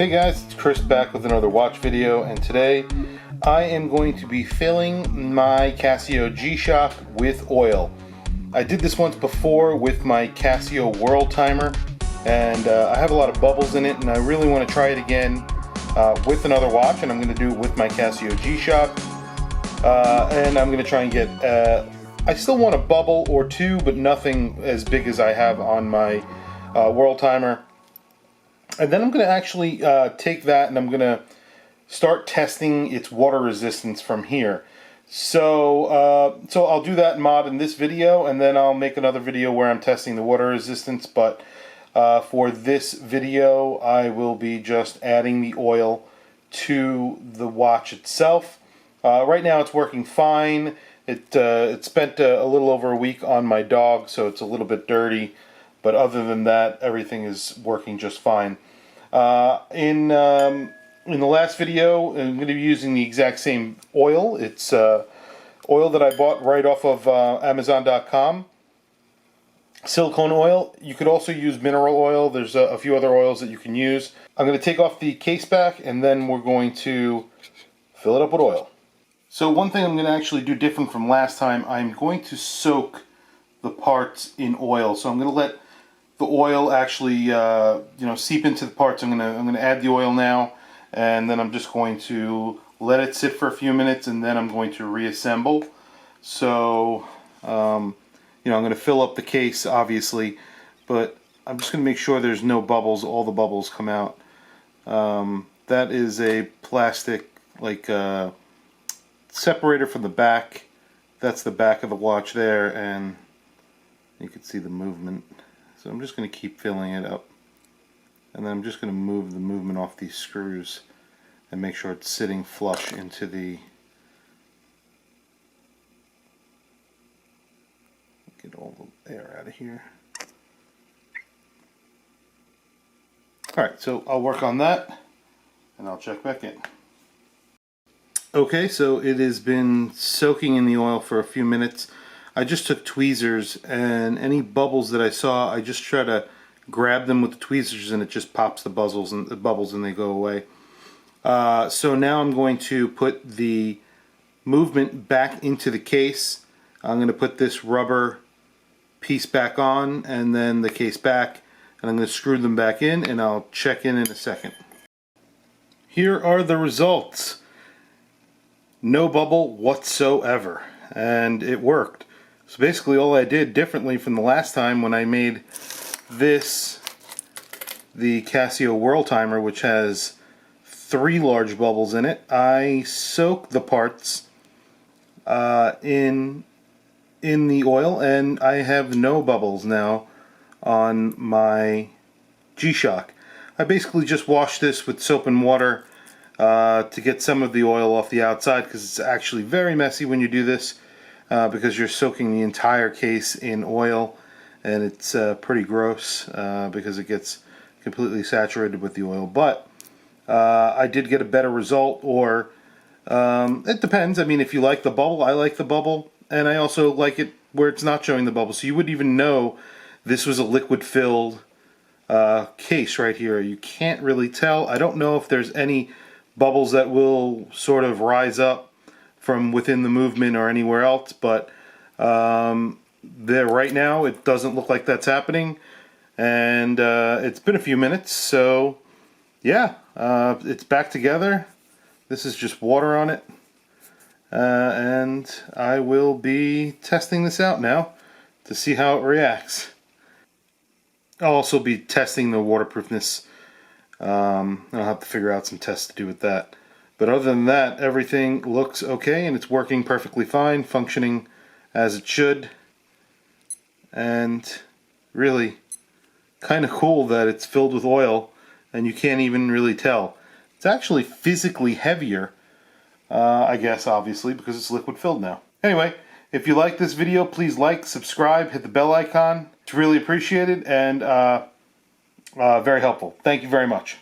Hey guys, it's Chris back with another watch video, and today I am going to be filling my Casio G-Shock with oil. I did this once before with my Casio World Timer, and I have a lot of bubbles in it, and I really want to try it again with another watch, and I'm going to do it with my Casio G-Shock. And I'm going to try and get, I still want a bubble or two, but nothing as big as I have on my World Timer. And then I'm going to actually take that and I'm going to start testing its water resistance from here. So I'll do that mod in this video, and then I'll make another video where I'm testing the water resistance. But for this video, I will be just adding the oil to the watch itself. Right now it's working fine. It spent a little over a week on my dog, so it's a little bit dirty. But other than that, everything is working just fine. In the last video, I'm going to be using the exact same oil. It's oil that I bought right off of Amazon.com. Silicone oil. You could also use mineral oil. There's a few other oils that you can use. I'm going to take off the case back, and then we're going to fill it up with oil. So one thing I'm going to actually do different from last time, I'm going to soak the parts in oil. So I'm going to let the oil actually seep into the parts. I'm going to add the oil now, and then I'm just going to let it sit for a few minutes, and then I'm going to reassemble. So I'm going to fill up the case, obviously, but I'm just going to make sure there's no bubbles. All the bubbles come out. That is a plastic separator from the back. That's the back of the watch there, and you can see the movement. So I'm just going to keep filling it up, and then I'm just going to move the movement off these screws and make sure it's sitting flush into the... Get all the air out of here. Alright, so I'll work on that and I'll check back in. Okay, so it has been soaking in the oil for a few minutes. I just took tweezers, and any bubbles that I saw, I just try to grab them with the tweezers, and it just pops the bubbles and they go away. So now I'm going to put the movement back into the case. I'm going to put this rubber piece back on, and then the case back, and I'm going to screw them back in, and I'll check in a second. Here are the results. No bubble whatsoever, and it worked. So basically all I did differently from the last time when I made this, the Casio World Timer, which has 3 large bubbles in it, I soaked the parts in the oil, and I have no bubbles now on my G-Shock. I basically just washed this with soap and water to get some of the oil off the outside, because it's actually very messy when you do this, because you're soaking the entire case in oil, and it's pretty gross because it gets completely saturated with the oil. But I did get a better result, or it depends. I mean, if you like the bubble, I like the bubble, and I also like it where it's not showing the bubble, so you wouldn't even know this was a liquid-filled case right here. You can't really tell. I don't know if there's any bubbles that will sort of rise up from within the movement or anywhere else, but there right now it doesn't look like that's happening, and it's been a few minutes, so yeah, it's back together. This is just water on it, and I will be testing this out now to see how it reacts. I'll also be testing the waterproofness. I'll have to figure out some tests to do with that. But other than that, everything looks okay, and it's working perfectly fine, functioning as it should. And really kind of cool that it's filled with oil and you can't even really tell. It's actually physically heavier, I guess, obviously, because it's liquid filled now. Anyway, if you like this video, please like, subscribe, hit the bell icon. It's really appreciated and very helpful. Thank you very much.